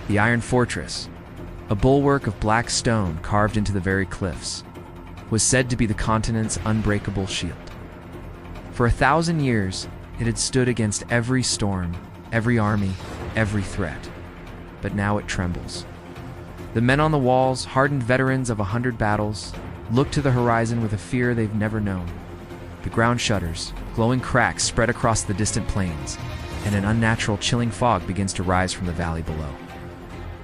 The Iron Fortress, a bulwark of black stone carved into the very cliffs, was said to be the continent's unbreakable shield. For 1,000 years, it had stood against every storm, every army, every threat. But now it trembles. The men on the walls, hardened veterans of 100 battles, look to the horizon with a fear they've never known. The ground shudders, glowing cracks spread across the distant plains, and an unnatural chilling fog begins to rise from the valley below.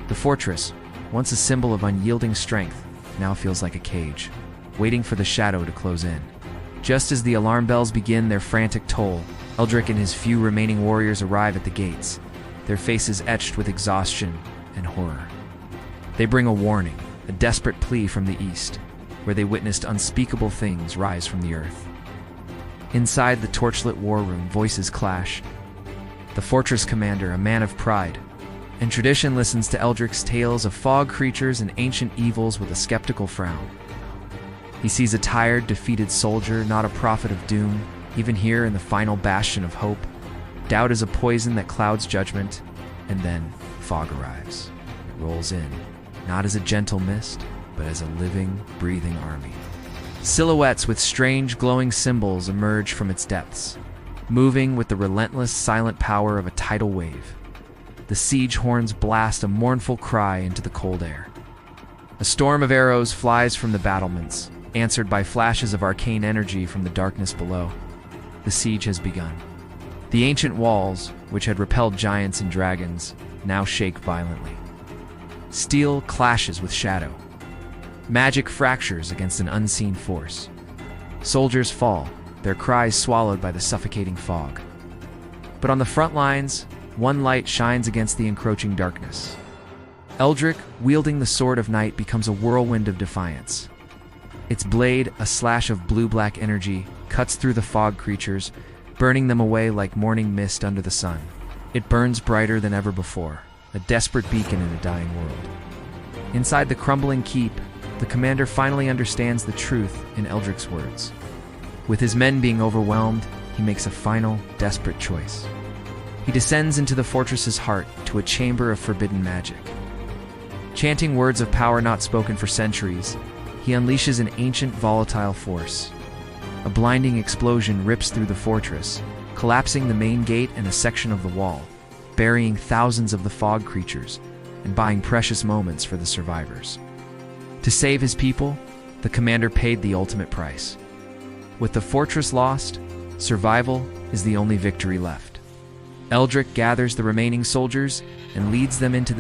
The fortress, once a symbol of unyielding strength, now feels like a cage, waiting for the shadow to close in. Just as the alarm bells begin their frantic toll, Eldric and his few remaining warriors arrive at the gates, their faces etched with exhaustion and horror. They bring a warning, a desperate plea from the east, where they witnessed unspeakable things rise from the earth. Inside the torchlit war room, voices clash. The fortress commander, a man of pride and tradition, listens to Eldric's tales of fog creatures and ancient evils with a skeptical frown. He sees a tired, defeated soldier, not a prophet of doom. Even here in the final bastion of hope, doubt is a poison that clouds judgment, and then fog arrives. It rolls in, not as a gentle mist, but as a living, breathing army. Silhouettes with strange, glowing symbols emerge from its depths, moving with the relentless, silent power of a tidal wave. The siege horns blast a mournful cry into the cold air. A storm of arrows flies from the battlements, answered by flashes of arcane energy from the darkness below. The siege has begun. The ancient walls, which had repelled giants and dragons, now shake violently. Steel clashes with shadow. Magic fractures against an unseen force. Soldiers fall, their cries swallowed by the suffocating fog. But on the front lines, one light shines against the encroaching darkness. Eldric, wielding the Sword of Night, becomes a whirlwind of defiance. Its blade, a slash of blue-black energy, cuts through the fog creatures, burning them away like morning mist under the sun. It burns brighter than ever before, a desperate beacon in a dying world. Inside the crumbling keep, the commander finally understands the truth in Eldric's words. With his men being overwhelmed, he makes a final, desperate choice. He descends into the fortress's heart, to a chamber of forbidden magic. Chanting words of power not spoken for centuries, he unleashes an ancient, volatile force. A blinding explosion rips through the fortress, collapsing the main gate and a section of the wall, burying thousands of the fog creatures and buying precious moments for the survivors. To save his people, the commander paid the ultimate price. With the fortress lost, survival is the only victory left. Eldric gathers the remaining soldiers and leads them into the